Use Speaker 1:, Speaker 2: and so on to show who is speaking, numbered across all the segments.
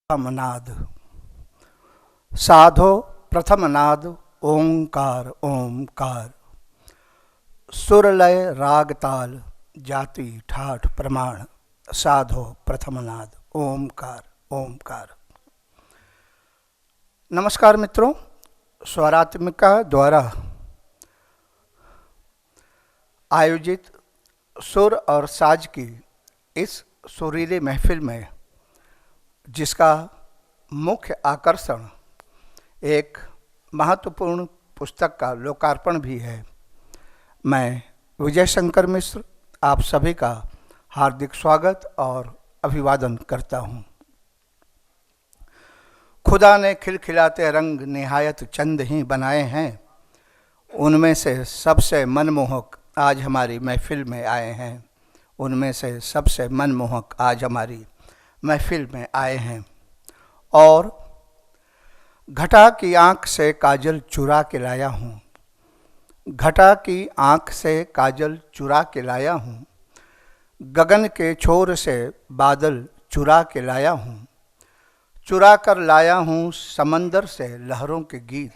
Speaker 1: नाद साधो प्रथम नाद ओंकार ओंकार सुरलय राग ताल जाति ठाठ प्रमाण साधो प्रथम नाद ओंकार ओंकार। नमस्कार मित्रों, स्वरात्मिका द्वारा आयोजित सुर और साज की इस सुरीली महफिल में जिसका मुख्य आकर्षण एक महत्वपूर्ण पुस्तक का लोकार्पण भी है, मैं विजय शंकर मिश्र आप सभी का हार्दिक स्वागत और अभिवादन करता हूँ। खुदा ने खिलखिलाते रंग निहायत चंद ही बनाए हैं, उनमें से सबसे मनमोहक आज हमारी महफिल में आए हैं। उनमें से सबसे मनमोहक आज हमारी महफिल में आए हैं। और घटा की आँख से काजल चुरा के लाया हूँ, घटा की आँख से काजल चुरा के लाया हूँ, गगन के छोर से बादल चुरा के लाया हूँ, चुरा कर लाया हूँ समंदर से लहरों के गीत।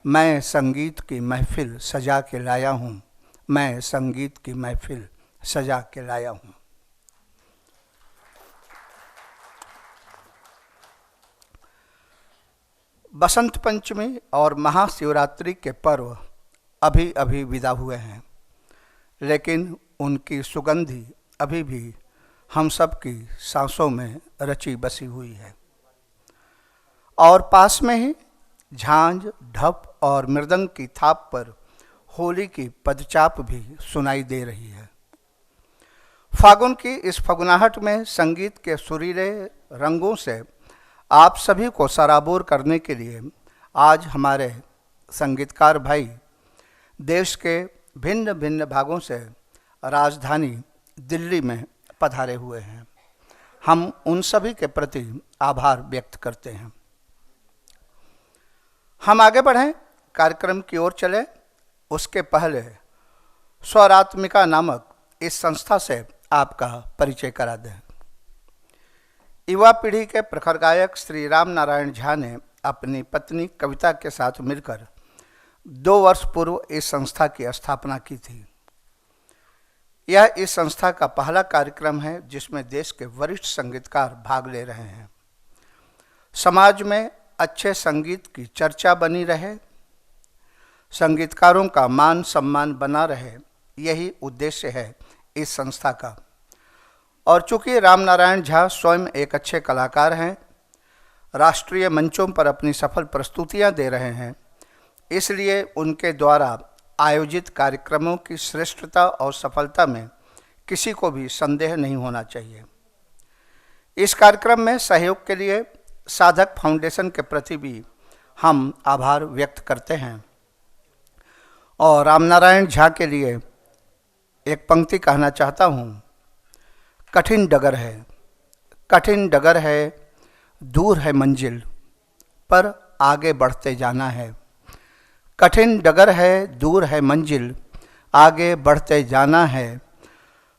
Speaker 1: मैं संगीत की महफिल सजा के लाया हूँ, मैं संगीत की महफिल सजा के लाया हूँ। बसंत पंचमी और महाशिवरात्रि के पर्व अभी अभी विदा हुए हैं, लेकिन उनकी सुगंधी अभी भी हम सब की सांसों में रची बसी हुई है। और पास में ही झांझ, ढप और मृदंग की थाप पर होली की पदचाप भी सुनाई दे रही है। फागुन की इस फगुनाहट में संगीत के सुरीले रंगों से आप सभी को सराबोर करने के लिए आज हमारे संगीतकार भाई देश के भिन्न भिन्न भागों से राजधानी दिल्ली में पधारे हुए हैं। हम उन सभी के प्रति आभार व्यक्त करते हैं। हम आगे बढ़ें, कार्यक्रम की ओर चले, उसके पहले स्वरात्मिका नामक इस संस्था से आपका परिचय करा दें। युवा पीढ़ी के प्रखर गायक श्री राम नारायण झा ने अपनी पत्नी कविता के साथ मिलकर 2 वर्ष पूर्व इस संस्था की स्थापना की थी। यह इस संस्था का पहला कार्यक्रम है जिसमें देश के वरिष्ठ संगीतकार भाग ले रहे हैं। समाज में अच्छे संगीत की चर्चा बनी रहे, संगीतकारों का मान सम्मान बना रहे, यही उद्देश्य है इस संस्था का। और चूंकि राम नारायण झा स्वयं एक अच्छे कलाकार हैं, राष्ट्रीय मंचों पर अपनी सफल प्रस्तुतियां दे रहे हैं, इसलिए उनके द्वारा आयोजित कार्यक्रमों की श्रेष्ठता और सफलता में किसी को भी संदेह नहीं होना चाहिए। इस कार्यक्रम में सहयोग के लिए साधक फाउंडेशन के प्रति भी हम आभार व्यक्त करते हैं। और राम नारायण झा के लिए एक पंक्ति कहना चाहता हूँ। कठिन डगर है, कठिन डगर है, दूर है मंजिल, पर आगे बढ़ते जाना है। कठिन डगर है, दूर है मंजिल, आगे बढ़ते जाना है।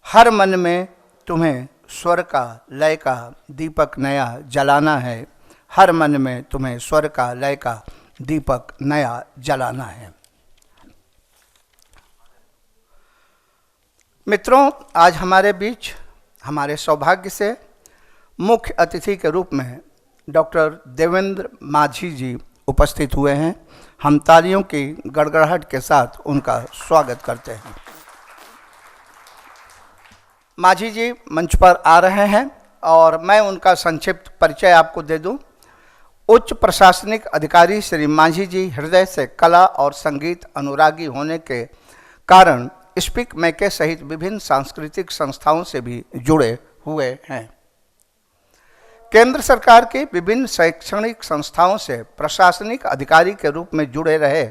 Speaker 1: हर मन में तुम्हें स्वर का लय का दीपक नया जलाना है। हर मन में तुम्हें स्वर का लय का दीपक नया जलाना है। मित्रों, आज हमारे बीच हमारे सौभाग्य से मुख्य अतिथि के रूप में डॉक्टर देवेंद्र माझी जी उपस्थित हुए हैं। हम तालियों की गड़गड़ाहट के साथ उनका स्वागत करते हैं। माझी जी मंच पर आ रहे हैं और मैं उनका संक्षिप्त परिचय आपको दे दूं। उच्च प्रशासनिक अधिकारी श्री माझी जी हृदय से कला और संगीत अनुरागी होने के कारण स्पीक मैके सहित विभिन्न सांस्कृतिक संस्थाओं से भी जुड़े हुए हैं। केंद्र सरकार के विभिन्न शैक्षणिक संस्थाओं से प्रशासनिक अधिकारी के रूप में जुड़े रहे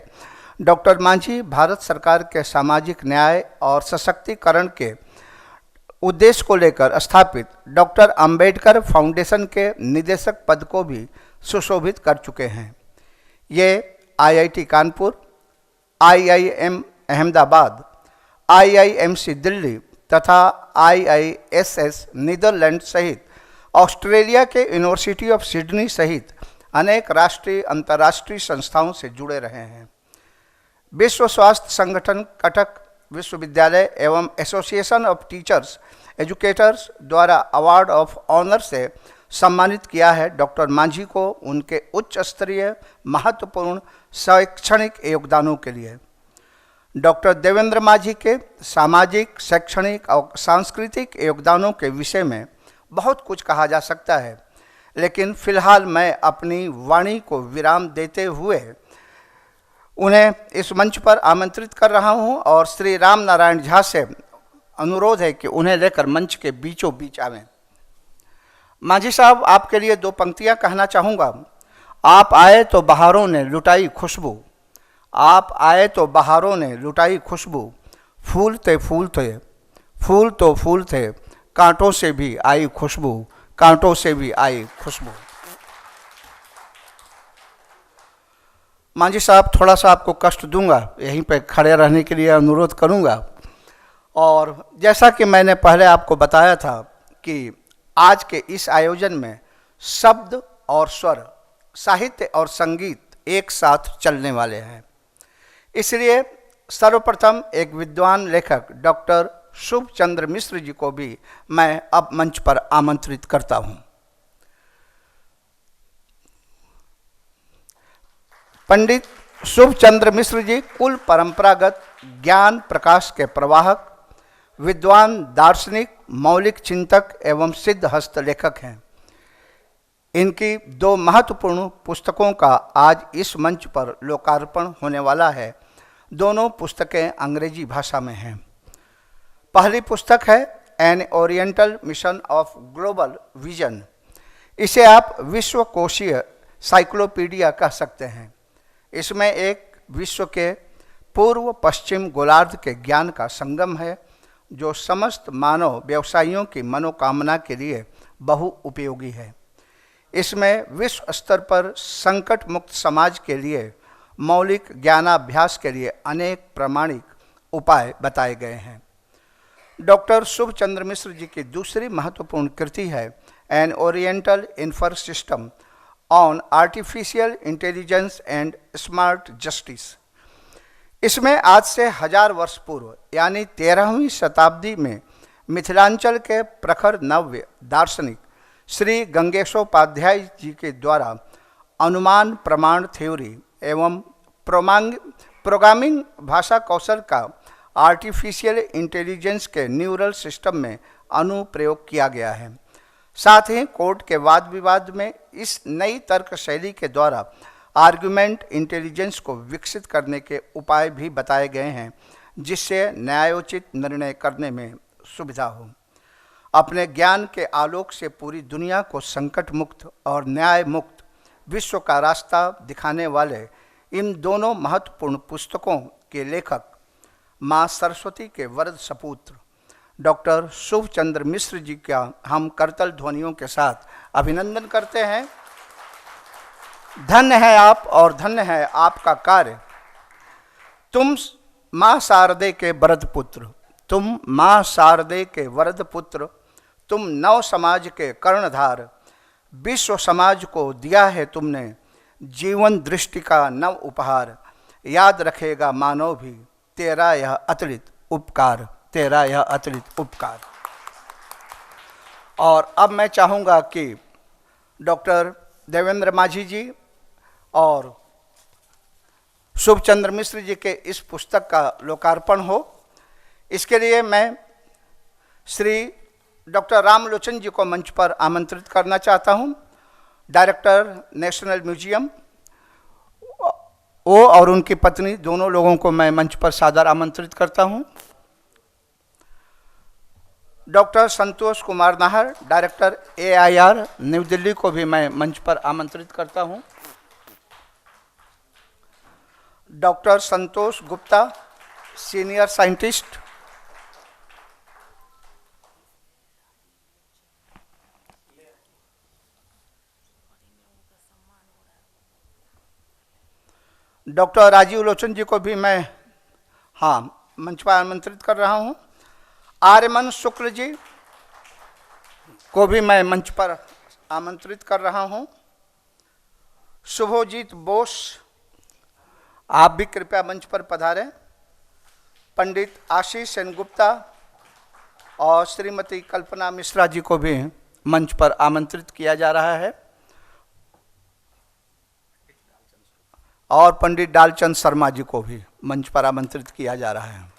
Speaker 1: डॉक्टर माझी भारत सरकार के सामाजिक न्याय और सशक्तिकरण के उद्देश्य को लेकर स्थापित डॉक्टर अंबेडकर फाउंडेशन के निदेशक पद को भी सुशोभित कर चुके हैं। ये IIT Kanpur, IIM Ahmedabad, IIMC Delhi तथा IISS नीदरलैंड सहित ऑस्ट्रेलिया के यूनिवर्सिटी ऑफ सिडनी सहित अनेक राष्ट्रीय अंतर्राष्ट्रीय संस्थाओं से जुड़े रहे हैं। विश्व स्वास्थ्य संगठन कटक विश्वविद्यालय एवं एसोसिएशन ऑफ टीचर्स एजुकेटर्स द्वारा अवार्ड ऑफ ऑनर से सम्मानित किया है डॉक्टर मांझी को उनके उच्च स्तरीय महत्वपूर्ण शैक्षणिक योगदानों के लिए। डॉक्टर देवेंद्र मांझी के सामाजिक, शैक्षणिक और सांस्कृतिक योगदानों के विषय में बहुत कुछ कहा जा सकता है, लेकिन फिलहाल मैं अपनी वाणी को विराम देते हुए उन्हें इस मंच पर आमंत्रित कर रहा हूं और श्री राम नारायण झा से अनुरोध है कि उन्हें लेकर मंच के बीचों बीच आवें। मांझी साहब, आपके लिए दो पंक्तियां कहना चाहूँगा। आप आए तो बहारों ने लुटाई खुशबू, आप आए तो बहारों ने लुटाई खुशबू, फूल थे फूल थे, फूल तो फूल थे, कांटों से भी आई खुशबू, कांटों से भी आई खुशबू। मांझी साहब, थोड़ा सा आपको कष्ट दूंगा, यहीं पे खड़े रहने के लिए अनुरोध करूंगा। और जैसा कि मैंने पहले आपको बताया था कि आज के इस आयोजन में शब्द और स्वर, साहित्य और संगीत एक साथ चलने वाले हैं, इसलिए सर्वप्रथम एक विद्वान लेखक डॉक्टर शुभ चंद्र मिश्र जी को भी मैं अब मंच पर आमंत्रित करता हूं। पंडित शुभ चंद्र मिश्र जी कुल परंपरागत ज्ञान प्रकाश के प्रवाहक, विद्वान, दार्शनिक, मौलिक चिंतक एवं सिद्ध हस्त लेखक हैं। इनकी दो महत्वपूर्ण पुस्तकों का आज इस मंच पर लोकार्पण होने वाला है। दोनों पुस्तकें अंग्रेजी भाषा में हैं। पहली पुस्तक है an oriental mission of global vision. इसे आप विश्वकोशीय साइक्लोपीडिया कह सकते हैं। इसमें एक विश्व के पूर्व पश्चिम गोलार्ध के ज्ञान का संगम है, जो समस्त मानव व्यवसायियों की मनोकामना के लिए बहु उपयोगी है। इसमें विश्व स्तर पर संकट मुक्त समाज के लिए मौलिक ज्ञानाभ्यास के लिए अनेक प्रामाणिक उपाय बताए गए हैं। डॉक्टर शुभ चंद्र मिश्र जी की दूसरी महत्वपूर्ण कृति है an oriental infer system on artificial intelligence and smart justice. इसमें आज से 1000 वर्ष पूर्व यानी 13वीं शताब्दी में मिथिलांचल के प्रखर नव्य दार्शनिक श्री गंगेशोपाध्याय जी के द्वारा अनुमान प्रमाण थ्योरी एवं प्रोग्रामिंग भाषा कौशल का आर्टिफिशियल इंटेलिजेंस के न्यूरल सिस्टम में अनुप्रयोग किया गया है। साथ ही कोर्ट के वाद विवाद में इस नई तर्क शैली के द्वारा आर्गुमेंट इंटेलिजेंस को विकसित करने के उपाय भी बताए गए हैं, जिससे न्यायोचित निर्णय करने में सुविधा हो। अपने ज्ञान के आलोक से पूरी दुनिया को संकट मुक्त और न्याय मुक्त विश्व का रास्ता दिखाने वाले इन दोनों महत्वपूर्ण पुस्तकों के लेखक माँ सरस्वती के वरद सपुत्र डॉक्टर शुभ चंद्र मिश्र जी का हम करतल ध्वनियों के साथ अभिनंदन करते हैं। धन्य है आप और धन्य है आपका कार्य। तुम माँ शारदे के वरद पुत्र, तुम माँ शारदे के वरद पुत्र, तुम नव समाज के कर्णधार, विश्व समाज को दिया है तुमने जीवन दृष्टि का नव उपहार। याद रखेगा मानव भी तेरा यह अतुलित उपकार, तेरा यह अतुलित उपकार। और अब मैं चाहूँगा कि डॉक्टर देवेंद्र मांझी जी और शुभ चंद्र मिश्र जी के इस पुस्तक का लोकार्पण हो। इसके लिए मैं श्री डॉक्टर रामलोचन जी को मंच पर आमंत्रित करना चाहता हूँ। डायरेक्टर नेशनल म्यूजियम, वो और उनकी पत्नी दोनों लोगों को मैं मंच पर सादर आमंत्रित करता हूँ। Doctor Santosh Kumar Nahar, director AIR New Delhi को भी मैं मंच पर आमंत्रित करता हूँ। Doctor Santosh Gupta, senior scientist. Doctor Rajiv Lochan ji को भी मैं मंच पर आमंत्रित कर रहा हूँ। आर्यमन शुक्ल जी, को भी मैं मंच पर आमंत्रित कर रहा हूं। शुभोजीत बोस, आप भी कृपया मंच पर पधारें। पंडित आशीष सेन गुप्ता और श्रीमती कल्पना मिश्रा जी को भी मंच पर आमंत्रित किया जा रहा है, और पंडित डालचंद शर्मा जी को भी मंच पर आमंत्रित किया जा रहा है।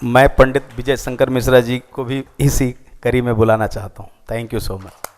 Speaker 2: मैं पंडित विजय शंकर मिश्रा जी को भी इसी कड़ी में बुलाना चाहता हूँ। Thank you so much.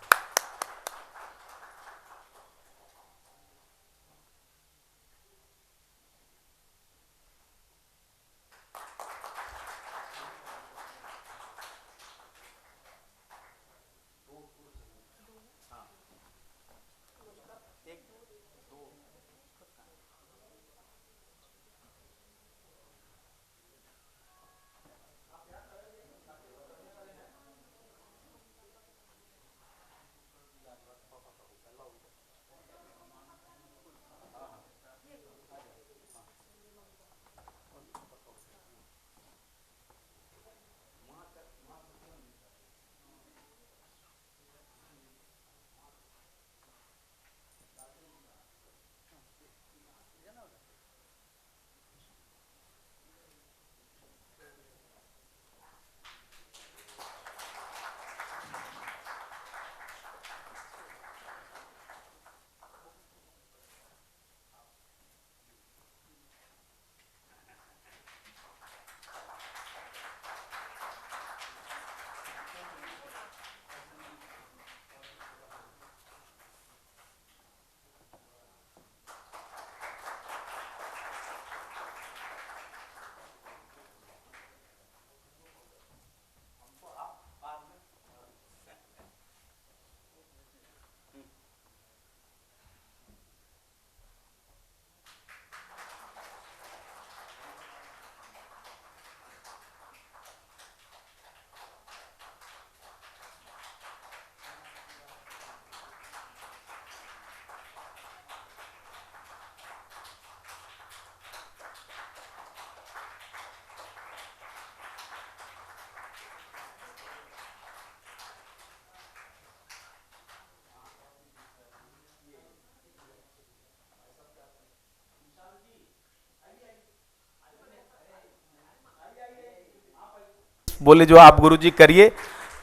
Speaker 2: बोले जो आप गुरुजी करिए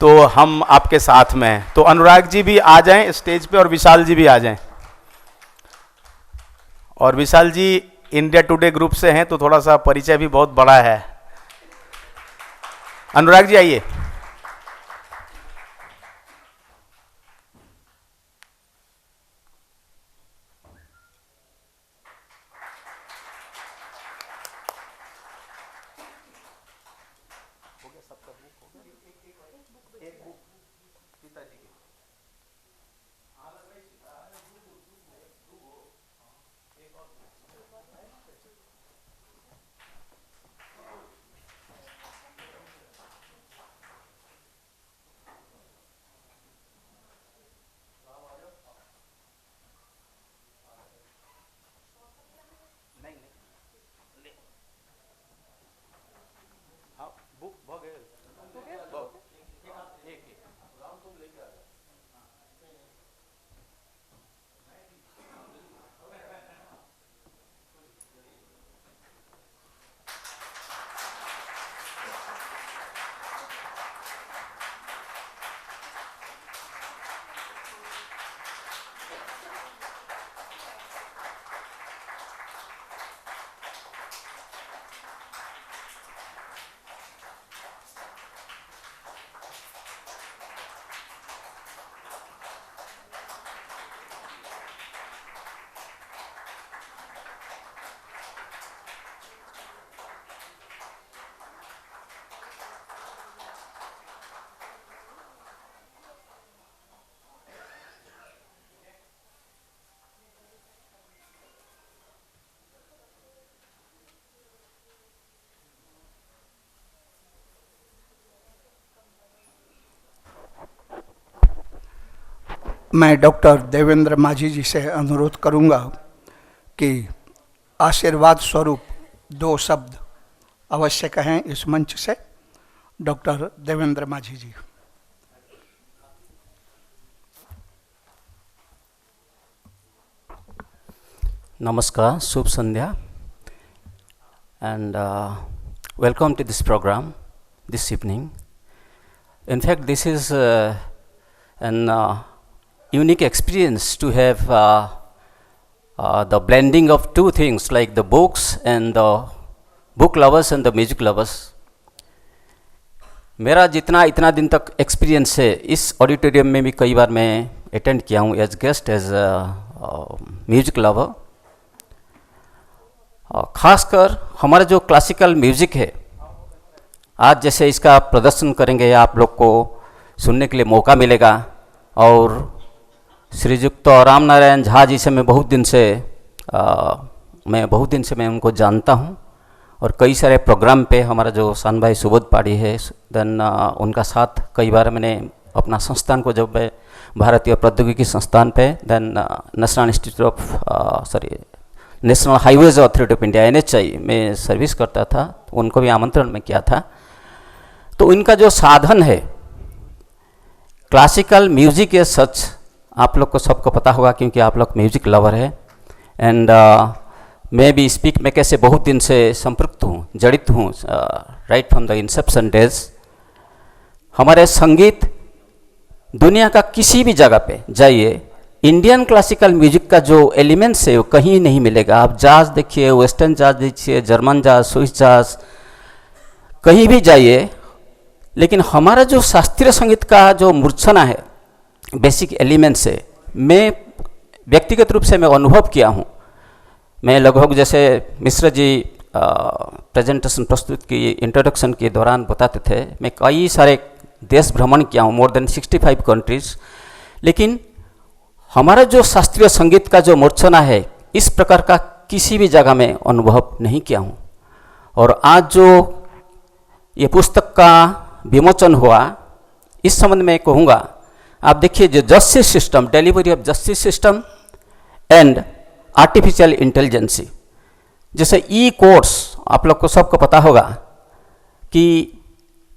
Speaker 2: तो हम आपके साथ में हैं। तो अनुराग जी भी आ जाएं स्टेज पे और विशाल जी भी आ जाएं। और विशाल जी इंडिया टुडे ग्रुप से हैं तो थोड़ा सा परिचय भी बहुत बड़ा है। अनुराग जी आइए।
Speaker 1: मैं डॉक्टर देवेंद्र माझी जी से अनुरोध करूंगा कि आशीर्वाद स्वरूप 2 शब्द अवश्य कहें इस मंच से। डॉक्टर देवेंद्र माझी जी।
Speaker 3: Namaskar, Shubh Sandhya, and welcome to this program this evening. In fact, this is an unique experience to have the blending of two things like the books and the book lovers and the music lovers. मेरा जितना इतना दिन तक experience है, इस auditorium में भी कई बार मैं अटेंड किया हूँ as guest, as music lover. खासकर हमारा जो क्लासिकल म्यूज़िक है, आज जैसे इसका प्रदर्शन करेंगे आप लोग को सुनने के लिए मौका मिलेगा। और श्रीयुक्त राम नारायण झा जी से मैं बहुत दिन से मैं उनको जानता हूँ और कई सारे प्रोग्राम पे हमारा जो सान भाई सुबोध पाड़ी है, देन उनका साथ कई बार मैंने अपना संस्थान को, जब मैं भारतीय प्रौद्योगिकी संस्थान पे, then national institute of national highways authority of India NHI में सर्विस करता था, उनको भी आमंत्रण में किया था। तो इनका जो साधन है क्लासिकल म्यूजिक है, सच आप लोग को सबको पता होगा क्योंकि आप लोग म्यूजिक लवर है। एंड मैं भी स्पीक में कैसे बहुत दिन से संपृक्त हूँ, जड़ित हूँ, right from the Inception days. हमारे संगीत दुनिया का किसी भी जगह पे जाइए, इंडियन क्लासिकल म्यूजिक का जो एलिमेंट्स है वो कहीं नहीं मिलेगा। आप जाज देखिए, वेस्टर्न जाज देखिए, जर्मन जाज, स्विस जाज, कहीं भी जाइए, लेकिन हमारा जो शास्त्रीय संगीत का जो मूर्छना है, बेसिक एलिमेंट्स है, मैं व्यक्तिगत रूप से मैं अनुभव किया हूँ। मैं लगभग जैसे मिश्र जी प्रेजेंटेशन प्रस्तुत की इंट्रोडक्शन के दौरान बताते थे, मैं कई सारे देश भ्रमण किया हूँ, मोर देन 65 कंट्रीज, लेकिन हमारा जो शास्त्रीय संगीत का जो मूर्छना है, इस प्रकार का किसी भी जगह में अनुभव नहीं किया हूँ। और आज जो ये पुस्तक का विमोचन हुआ, इस संबंध में कहूँगा, आप देखिए जो justice system, delivery of justice system and artificial intelligence, जैसे ई कोर्स आप लोग को सबको पता होगा कि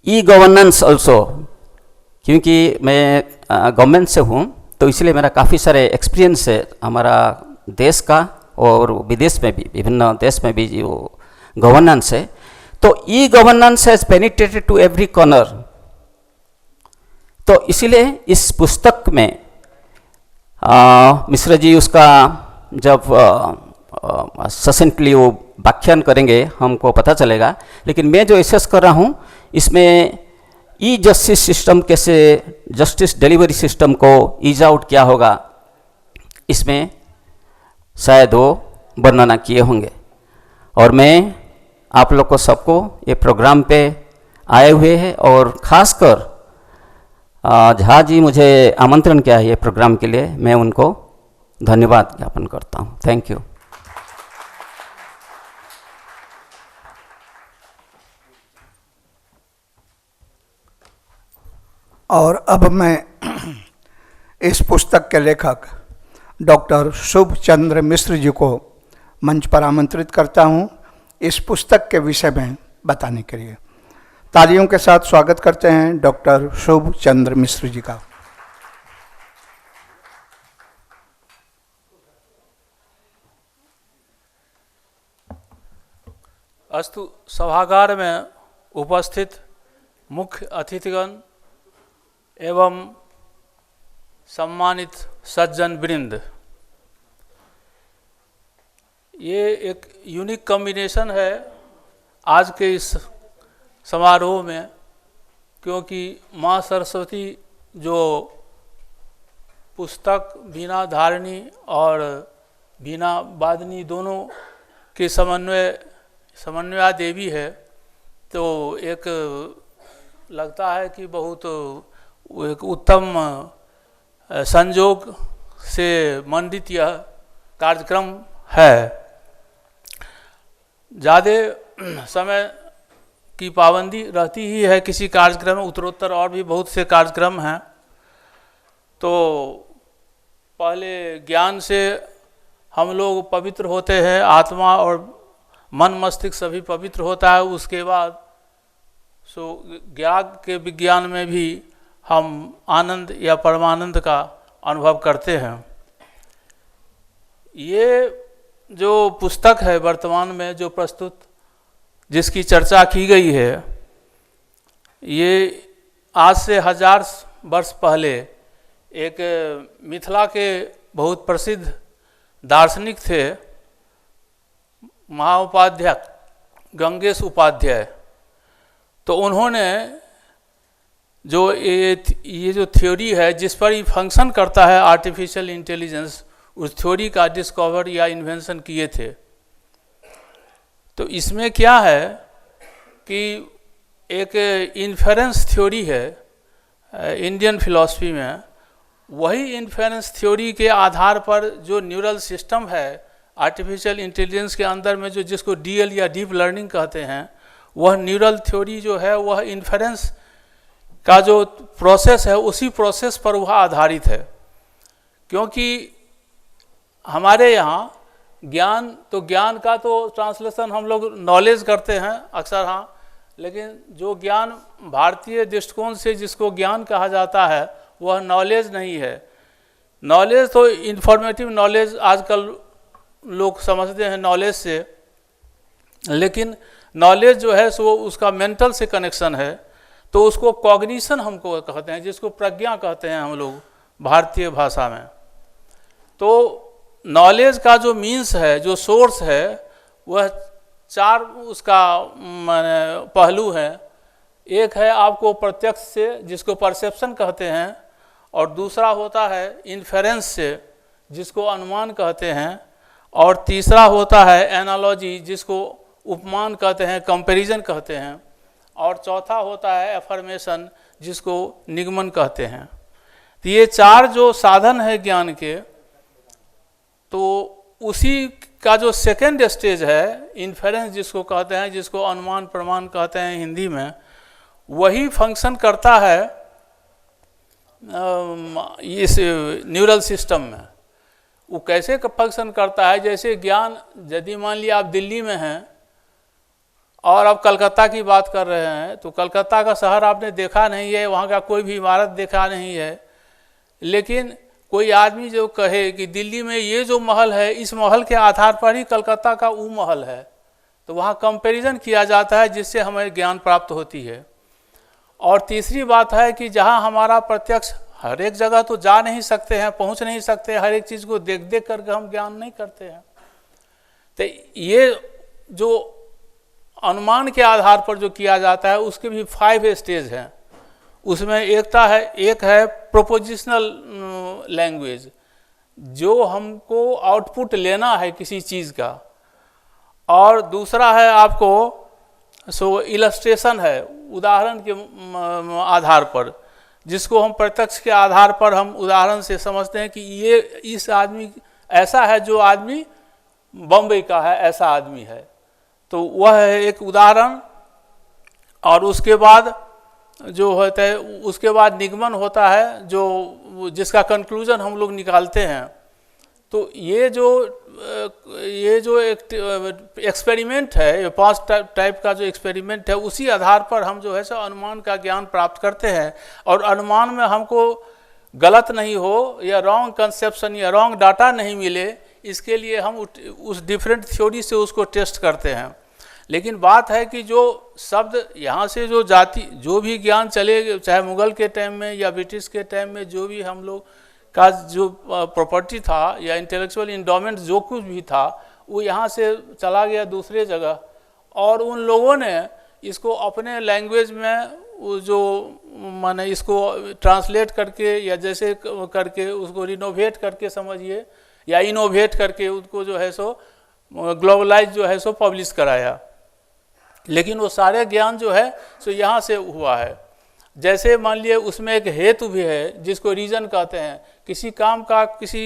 Speaker 3: ई गवर्नेंस ऑल्सो, क्योंकि मैं गवर्नमेंट से हूँ तो इसलिए मेरा काफ़ी सारे एक्सपीरियंस है हमारा देश का और विदेश में भी, विभिन्न देश में भी जो गवर्नेंस है। तो e governance has penetrated to every corner. तो इसीलिए इस पुस्तक में मिश्र जी उसका जब ससेंटली वो व्याख्यान करेंगे हमको पता चलेगा, लेकिन मैं जो एसेस कर रहा हूँ इसमें ई जस्टिस सिस्टम कैसे, जस्टिस डिलीवरी सिस्टम को ईज आउट किया होगा, इसमें शायद वो वर्णना किए होंगे। और मैं आप लोग को सबको ये प्रोग्राम पे आए हुए हैं और ख़ासकर झा जी मुझे आमंत्रण किया है ये प्रोग्राम के लिए, मैं उनको धन्यवाद ज्ञापन करता हूँ। Thank you.
Speaker 1: और अब मैं इस पुस्तक के लेखक डॉक्टर शुभ चंद्र मिश्र जी को मंच पर आमंत्रित करता हूं इस पुस्तक के विषय में बताने के लिए। तालियों के साथ स्वागत करते हैं डॉक्टर शुभ चंद्र मिश्र जी का।
Speaker 4: अस्तु। सभागार में उपस्थित मुख्य अतिथिगण एवं सम्मानित सज्जन वृंद, ये एक यूनिक कॉम्बिनेशन है आज के इस समारोह में, क्योंकि माँ सरस्वती जो पुस्तक वीणा धारिणी और वीणा वादनी दोनों के समन्वया देवी है, तो एक लगता है कि बहुत एक उत्तम संयोग से मंडित यह कार्यक्रम है। ज़्यादा समय की पाबंदी रहती ही है किसी कार्यक्रम में, उत्तरोत्तर और भी बहुत से कार्यक्रम हैं। तो पहले ज्ञान से हम लोग पवित्र होते हैं, आत्मा और मन मस्तिष्क सभी पवित्र होता है। उसके बाद ज्ञान के विज्ञान में भी हम आनंद या परमानंद का अनुभव करते हैं। ये जो पुस्तक है वर्तमान में जो प्रस्तुत जिसकी चर्चा की गई है, ये आज से 1000 वर्ष पहले एक मिथिला के बहुत प्रसिद्ध दार्शनिक थे, महाउपाध्याय गंगेश उपाध्याय। तो उन्होंने जो ये जो थ्योरी है जिस पर ये फंक्शन करता है आर्टिफिशियल इंटेलिजेंस, उस थ्योरी का डिस्कवर या इन्वेंशन किए थे। तो इसमें क्या है कि एक इन्फेरेंस थ्योरी है इंडियन फिलॉसफी में, वही इन्फेरेंस थ्योरी के आधार पर जो न्यूरल सिस्टम है आर्टिफिशियल इंटेलिजेंस के अंदर में, जो जिसको डीएल या डीप लर्निंग कहते हैं, वह न्यूरल थ्योरी जो है वह इन्फेरेंस का जो प्रोसेस है उसी प्रोसेस पर वह आधारित है। क्योंकि हमारे यहाँ ज्ञान का तो ट्रांसलेशन हम लोग नॉलेज करते हैं अक्सर, हाँ, लेकिन जो ज्ञान भारतीय दृष्टिकोण से जिसको ज्ञान कहा जाता है वह नॉलेज नहीं है। नॉलेज तो इंफॉर्मेटिव नॉलेज आजकल लोग समझते हैं नॉलेज से, लेकिन नॉलेज जो है सो उसका मेंटल से कनेक्शन है, तो उसको कॉग्निशन हमको कहते हैं, जिसको प्रज्ञा कहते हैं हम लोग भारतीय भाषा में। तो नॉलेज का जो मीन्स है, जो सोर्स है, वह 4 उसका पहलू है। एक है आपको प्रत्यक्ष से जिसको परसेप्शन कहते हैं, और दूसरा होता है इन्फेरेंस से जिसको अनुमान कहते हैं, और तीसरा होता है एनालॉजी जिसको उपमान कहते हैं, कंपैरिजन कहते हैं, और चौथा होता है एफर्मेशन जिसको निगमन कहते हैं। तो ये 4 जो साधन है ज्ञान के, तो उसी का जो सेकेंड स्टेज है इन्फेरेंस जिसको कहते हैं, जिसको अनुमान प्रमाण कहते हैं हिंदी में, वही फंक्शन करता है इस न्यूरल सिस्टम में। वो कैसे फंक्शन करता है, जैसे ज्ञान, यदि मान लिया आप दिल्ली में हैं और आप कलकत्ता की बात कर रहे हैं, तो कलकत्ता का शहर आपने देखा नहीं है, वहाँ का कोई भी इमारत देखा नहीं है, लेकिन कोई आदमी जो कहे कि दिल्ली में ये जो महल है, इस महल के आधार पर ही कलकत्ता का वो महल है, तो वहाँ कंपैरिजन किया जाता है जिससे हमें ज्ञान प्राप्त होती है। और तीसरी बात है कि जहाँ हमारा प्रत्यक्ष, हर एक जगह तो जा नहीं सकते हैं, पहुँच नहीं सकते, हर एक चीज़ को देख देख करके हम ज्ञान नहीं करते हैं। तो ये जो अनुमान के आधार पर जो किया जाता है उसके भी 5 स्टेज हैं। उसमें एक है प्रोपोजिशनल लैंग्वेज, जो हमको आउटपुट लेना है किसी चीज़ का, और दूसरा है आपको इलस्ट्रेशन है, उदाहरण के आधार पर, जिसको हम प्रत्यक्ष के आधार पर हम उदाहरण से समझते हैं कि ये इस आदमी ऐसा है, जो आदमी बम्बई का है, ऐसा आदमी है, तो वह है एक उदाहरण। और उसके बाद जो होता है, उसके बाद निगमन होता है, जो जिसका कंक्लूजन हम लोग निकालते हैं। तो ये जो एक एक्सपेरिमेंट है, ये 5 टाइप का जो एक्सपेरिमेंट है, उसी आधार पर हम जो है सो अनुमान का ज्ञान प्राप्त करते हैं। और अनुमान में हमको गलत नहीं हो या रॉन्ग कंसेप्शन या रॉन्ग डाटा नहीं मिले, इसके लिए हम उस डिफरेंट थ्योरी से उसको टेस्ट करते हैं। लेकिन बात है कि जो शब्द यहाँ से जो भी ज्ञान चले, चाहे मुगल के टाइम में या ब्रिटिश के टाइम में, जो भी हम लोग का जो प्रॉपर्टी था या इंटेलेक्चुअल इंडोमेंट जो कुछ भी था, वो यहाँ से चला गया दूसरे जगह, और उन लोगों ने इसको अपने लैंग्वेज में जो माने इसको ट्रांसलेट करके या जैसे करके उसको रिनोवेट करके समझिए, या इनोवेट करके उसको जो है सो ग्लोबलाइज जो है सो पब्लिश कराया। लेकिन वो सारे ज्ञान जो है सो यहाँ से हुआ है। जैसे मान लिए उसमें एक हेतु भी है जिसको रीजन कहते हैं, किसी काम का किसी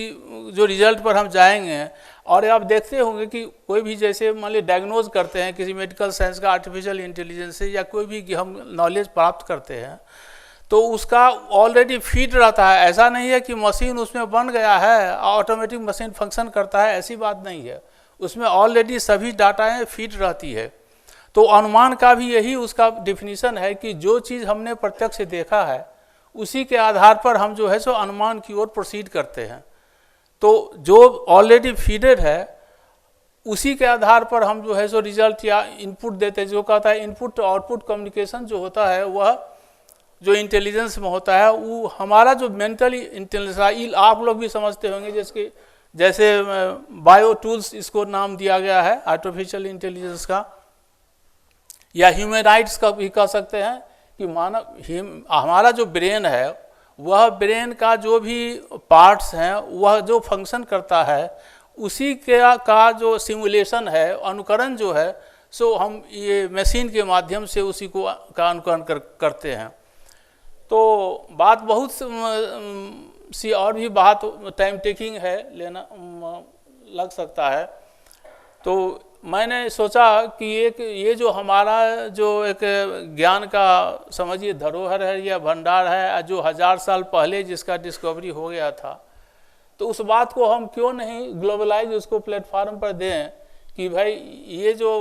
Speaker 4: जो रिजल्ट पर हम जाएंगे, और आप देखते होंगे कि कोई भी जैसे मान लीजिए डायग्नोज करते हैं किसी मेडिकल साइंस का आर्टिफिशियल इंटेलिजेंस से, या कोई भी हम नॉलेज प्राप्त करते हैं, तो उसका ऑलरेडी फीड रहता है। ऐसा नहीं है कि मशीन उसमें बन गया है ऑटोमेटिक मशीन फंक्शन करता है, ऐसी बात नहीं है। उसमें ऑलरेडी सभी डाटाएं फीड रहती है। तो अनुमान का भी यही उसका डिफिनीशन है कि जो चीज़ हमने प्रत्यक्ष देखा है उसी के आधार पर हम जो है सो अनुमान की ओर प्रोसीड करते हैं। तो जो ऑलरेडी फीडेड है उसी के आधार पर हम जो है सो रिजल्ट या इनपुट देते हैं। जो कहता है इनपुट टू आउटपुट कम्युनिकेशन जो होता है वह जो इंटेलिजेंस में होता है वो हमारा जो मेंटल इंटेलिजेंस, आप लोग भी समझते होंगे जैसे बायो टूल्स इसको नाम दिया गया है आर्टिफिशियल इंटेलिजेंस का, या ह्यूमैनाइड्स का भी कह सकते हैं कि हमारा जो ब्रेन है वह ब्रेन का जो भी पार्ट्स हैं वह जो फंक्शन करता है उसी का जो सिमुलेशन है, अनुकरण जो है सो हम ये मशीन के माध्यम से उसी को का अनुकरण करते हैं। तो बात बहुत सी और भी बात टाइम टेकिंग है, लेना लग सकता है। तो मैंने सोचा कि ये जो हमारा जो एक ज्ञान का समझिए धरोहर है या भंडार है जो 1000 साल पहले जिसका डिस्कवरी हो गया था, तो उस बात को हम क्यों नहीं ग्लोबलाइज उसको प्लेटफार्म पर दें कि भाई ये जो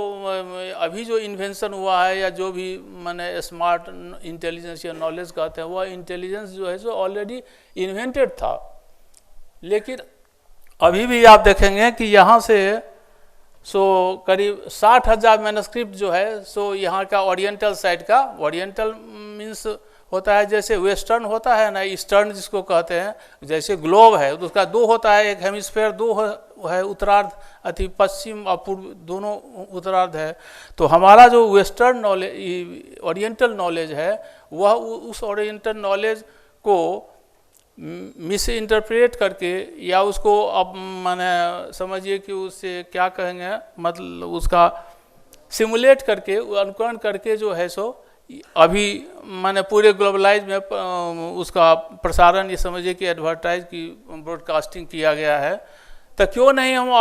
Speaker 4: अभी जो इन्वेंशन हुआ है या जो भी मैंने स्मार्ट इंटेलिजेंस या नॉलेज कहते हैं वह इंटेलिजेंस जो है सो ऑलरेडी इन्वेंटेड था। लेकिन अभी भी आप देखेंगे कि यहाँ से सो करीब 60,000 मैन्युस्क्रिप्ट जो है सो यहाँ का ओरिएंटल साइड का, ओरिएंटल मीन्स होता है जैसे वेस्टर्न होता है ना, ईस्टर्न जिसको कहते हैं, जैसे ग्लोब है तो उसका दो होता है, एक हेमिस्फेयर दो है उत्तरार्ध, अति पश्चिम और पूर्व दोनों उत्तरार्ध है। तो हमारा जो वेस्टर्न नॉलेज ओरिएंटल नॉलेज है वह उस ओरिएंटल नॉलेज को मिस इंटरप्रेट करके या उसको अब मैंने समझिए कि उससे क्या कहेंगे मतलब उसका सिमुलेट करके अनुकरण करके जो है सो अभी मैंने पूरे ग्लोबलाइज में उसका प्रसारण ये समझिए कि एडवर्टाइज की ब्रॉडकास्टिंग किया गया है। तो क्यों नहीं हम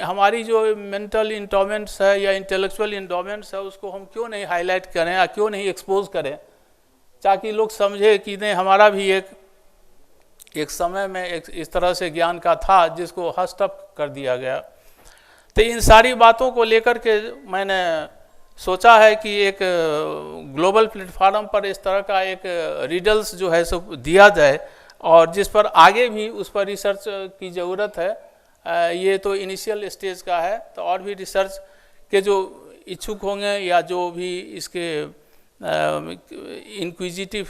Speaker 4: हमारी जो मेंटल इंडोमेंट्स है या इंटेलेक्चुअल इंडोमेंट्स है उसको हम क्यों नहीं हाईलाइट करें या क्यों नहीं एक्सपोज करें, ताकि लोग समझे कि नहीं हमारा भी एक समय में एक इस तरह से ज्ञान का था जिसको हस्तप कर दिया गया। तो इन सारी बातों को लेकर के मैंने सोचा है कि एक ग्लोबल प्लेटफार्म पर इस तरह का एक रिडल्स जो है सो दिया जाए और जिस पर आगे भी उस पर रिसर्च की ज़रूरत है। ये तो इनिशियल स्टेज का है, तो और भी रिसर्च के जो इच्छुक होंगे या जो भी इसके इंक्विजिटिव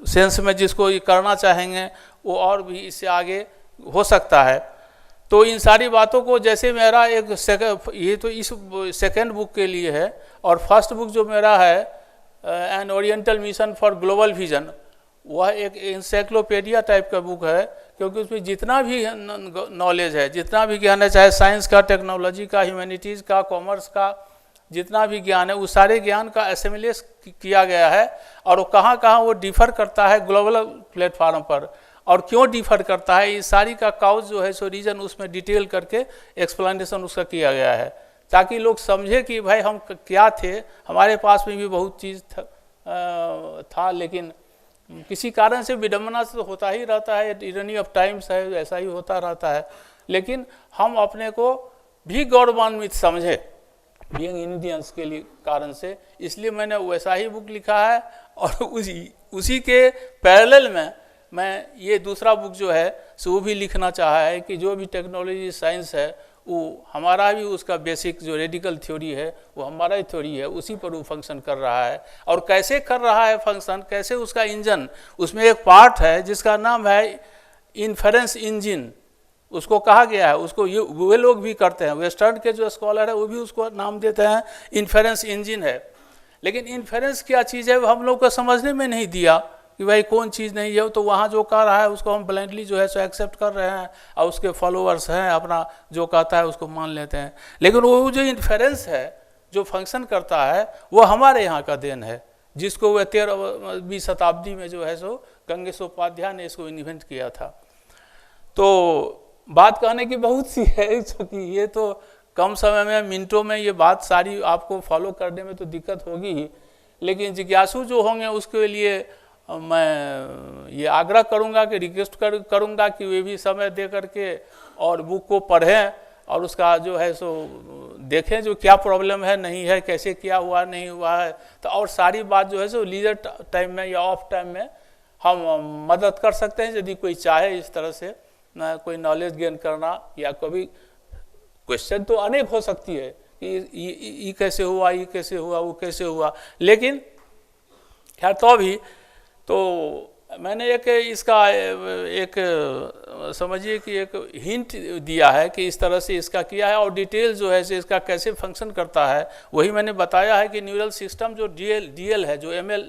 Speaker 4: सेंस में जिसको ये करना चाहेंगे वो और भी इससे आगे हो सकता है। तो इन सारी बातों को जैसे मेरा ये तो इस सेकेंड बुक के लिए है और फर्स्ट बुक जो मेरा है an oriental mission for global vision, वह एक इंसाइक्लोपीडिया टाइप का बुक है, क्योंकि उसमें जितना भी नॉलेज है, जितना भी ज्ञान है, चाहे साइंस का, टेक्नोलॉजी का, ह्यूमैनिटीज़ का, कॉमर्स का, जितना भी ज्ञान है उस सारे ज्ञान का एसिमिलेट किया गया है और वो कहाँ कहाँ वो डिफ़र करता है ग्लोबल प्लेटफार्म पर और क्यों डिफ़र करता है, इस सारी का काउज जो है सो रीज़न उसमें डिटेल करके एक्सप्लेनेशन उसका किया गया है, ताकि लोग समझे कि भाई हम क्या थे, हमारे पास में भी बहुत चीज़ था लेकिन किसी कारण से विडम्बना से तो होता ही रहता है, इरनी ऑफ टाइम्स है, ऐसा ही होता रहता है। लेकिन हम अपने को भी गौरवान्वित समझे बीइंग इंडियंस के लिए कारण से, इसलिए मैंने वैसा ही बुक लिखा है और उसी के पैरेलल में मैं ये दूसरा बुक जो है सो वो भी लिखना चाहा है कि जो भी टेक्नोलॉजी साइंस है वो हमारा भी उसका बेसिक जो रेडिकल थ्योरी है वो हमारा ही थ्योरी है, उसी पर वो फंक्शन कर रहा है। और कैसे कर रहा है फंक्शन, कैसे उसका इंजन, उसमें एक पार्ट है जिसका नाम है इन्फेरेंस इंजन, उसको कहा गया है, उसको ये वे लोग भी करते हैं, वेस्टर्न के जो स्कॉलर है वो भी उसको नाम देते हैं इन्फेरेंस इंजन है। लेकिन इन्फेरेंस क्या चीज़ है वो हम लोग को समझने में नहीं दिया कि भाई कौन चीज़ नहीं है, तो वहाँ जो कह रहा है उसको हम ब्लाइंडली जो है सो एक्सेप्ट कर रहे हैं और उसके फॉलोअर्स हैं, अपना जो कहता है उसको मान लेते हैं। लेकिन वो जो इन्फेरेंस है जो फंक्शन करता है वो हमारे यहाँ का देन है, जिसको वह 13वीं शताब्दी में जो है सो गंगेश उपाध्याय ने इसको इन्वेंट किया था। तो बात कहने की बहुत सी है, क्योंकि ये तो कम समय में मिनटों में ये बात सारी आपको फॉलो करने में तो दिक्कत होगी ही, लेकिन जिज्ञासु जो होंगे उसके लिए मैं ये आग्रह करूंगा कि रिक्वेस्ट करूंगा कि वे भी समय दे करके और बुक को पढ़ें और उसका जो है सो देखें जो क्या प्रॉब्लम है नहीं है, कैसे क्या हुआ नहीं हुआ है, तो और सारी बात जो है सो लीजर टाइम में या ऑफ टाइम में हम मदद कर सकते हैं यदि कोई चाहे इस तरह से ना कोई नॉलेज गेन करना। या कभी क्वेश्चन तो अनेक हो सकती है कि ये कैसे हुआ, ये कैसे हुआ, वो कैसे हुआ, लेकिन खैर तो भी तो मैंने एक इसका एक समझिए कि एक हिंट दिया है कि इस तरह से इसका किया है और डिटेल जो है से इसका कैसे फंक्शन करता है वही मैंने बताया है कि न्यूरल सिस्टम जो डीएल है, जो एमएल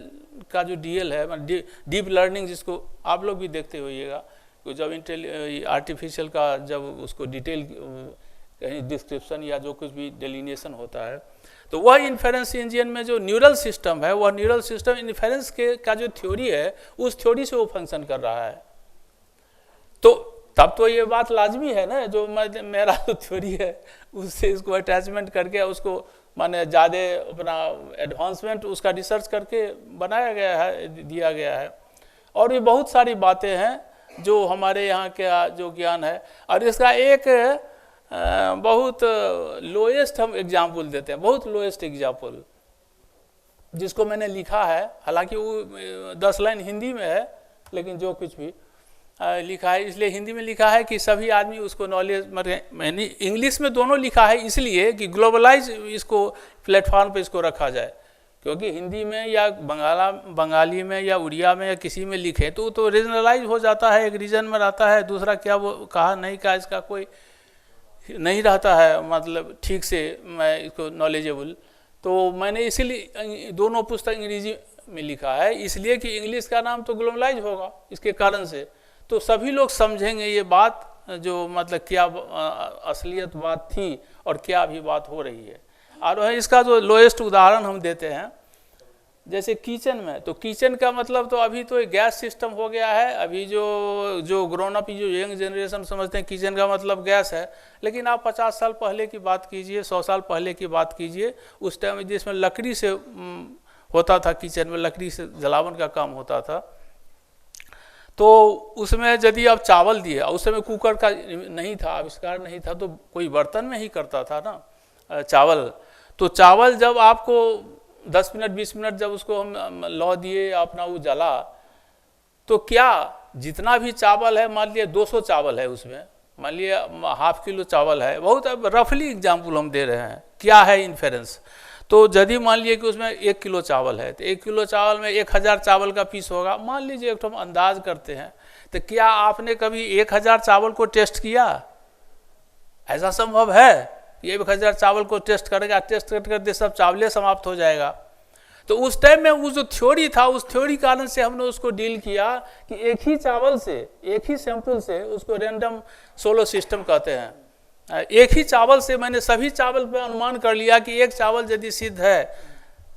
Speaker 4: का जो डीएल है, डीप लर्निंग जिसको आप लोग भी देखते होइएगा, तो जब आर्टिफिशियल का जब उसको डिटेल कहीं डिस्क्रिप्शन या जो कुछ भी डेलिनेशन होता है तो वह इन्फेरेंस इंजन में जो न्यूरल सिस्टम है वह न्यूरल सिस्टम इन्फेरेंस के का जो थ्योरी है उस थ्योरी से वो फंक्शन कर रहा है। तो तब तो ये बात लाजमी है ना, जो मेरा जो थ्योरी है उससे इसको अटैचमेंट करके उसको माने ज़्यादा अपना एडवांसमेंट उसका रिसर्च करके बनाया गया है, दिया गया है। और ये बहुत सारी बातें हैं जो हमारे यहाँ का जो ज्ञान है। और इसका एक बहुत लोएस्ट हम एग्जाम्पल देते हैं, बहुत लोएस्ट एग्जाम्पल जिसको मैंने लिखा है, हालांकि वो 10 लाइन हिंदी में है लेकिन जो कुछ भी लिखा है इसलिए हिंदी में लिखा है कि सभी आदमी उसको नॉलेज, मैंने इंग्लिश में दोनों लिखा है इसलिए कि ग्लोबलाइज इसको प्लेटफॉर्म पे इसको रखा जाए, क्योंकि हिंदी में या बंगाली में या उड़िया में या किसी में लिखे तो रीजनलाइज हो जाता है, एक रीजन में रहता है, दूसरा क्या वो कहा नहीं कहा इसका कोई नहीं रहता है, मतलब ठीक से मैं इसको नॉलेजेबल। तो मैंने इसीलिए दोनों पुस्तक अंग्रेजी में लिखा है इसलिए कि इंग्लिश का नाम तो ग्लोबलाइज होगा इसके कारण से, तो सभी लोग समझेंगे ये बात जो मतलब क्या असलियत बात थी और क्या अभी बात हो रही है। और इसका जो लोएस्ट उदाहरण हम देते हैं जैसे किचन में, तो किचन का मतलब तो अभी तो गैस सिस्टम हो गया है। अभी जो ग्रोन अप जो यंग जनरेशन समझते हैं किचन का मतलब गैस है, लेकिन आप 50 साल पहले की बात कीजिए, 100 साल पहले की बात कीजिए, उस टाइम जिसमें लकड़ी से होता था, किचन में लकड़ी से जलावन का काम होता था, तो उसमें यदि आप चावल दिए, उस समय कुकर का नहीं था, आविष्कार नहीं था, तो कोई बर्तन में ही करता था ना चावल। तो चावल जब आपको 10 मिनट 20 मिनट जब उसको हम लौ दिए अपना वो जला, तो क्या जितना भी चावल है, मान लिया 200 चावल है उसमें, मान लिया ½ किलो चावल है, बहुत रफली एग्जाम्पल हम दे रहे हैं, क्या है इन्फेरेंस। तो यदि मान लिए कि उसमें 1 किलो चावल है तो 1 किलो चावल में 1000 चावल का पीस होगा, मान लीजिए एक तो हम अंदाज करते हैं, तो क्या आपने कभी 1000 चावल को टेस्ट किया? ऐसा संभव है? ये 1000 चावल को टेस्ट करेगा, टेस्ट करके सब चावले समाप्त हो जाएगा। तो उस टाइम में वो जो थ्योरी था, उस थ्योरी कारण से हमने उसको डील किया कि एक ही चावल से, एक ही सैंपल से, उसको रैंडम सोलो सिस्टम कहते हैं, एक ही चावल से मैंने सभी चावल पे अनुमान कर लिया कि एक चावल यदि सिद्ध है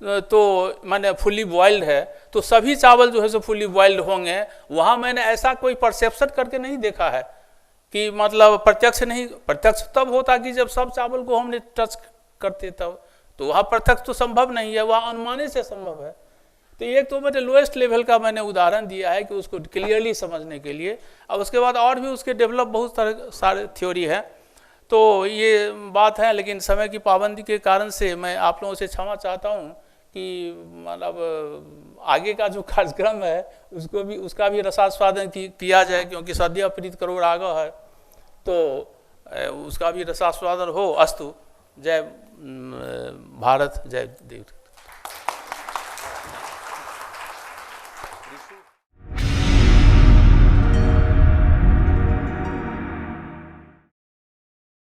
Speaker 4: तो मैंने फुली बॉइल्ड है, तो सभी चावल जो है सो फुली बॉइल्ड होंगे। वहाँ मैंने ऐसा कोई परसेप्शन करके नहीं देखा है कि मतलब प्रत्यक्ष नहीं, प्रत्यक्ष तब होता कि जब सब चावल को हमने टच करते तब, तो वहाँ प्रत्यक्ष तो संभव नहीं है, वहाँ अनुमाने से संभव है। तो एक तो मैंने लोएस्ट लेवल का मैंने उदाहरण दिया है कि उसको क्लियरली समझने के लिए। अब उसके बाद और भी उसके डेवलप बहुत सारे थ्योरी है, तो ये बात है, लेकिन समय की पाबंदी के कारण से मैं आप लोगों से क्षमा चाहता हूँ कि मतलब आगे का जो कार्यक्रम है उसका भी रसास्वादन किया जाए, क्योंकि सद्य प्रीत करोड़ आगा है, तो उसका भी रसास्वादन हो। अस्तु। जय भारत, जय देव।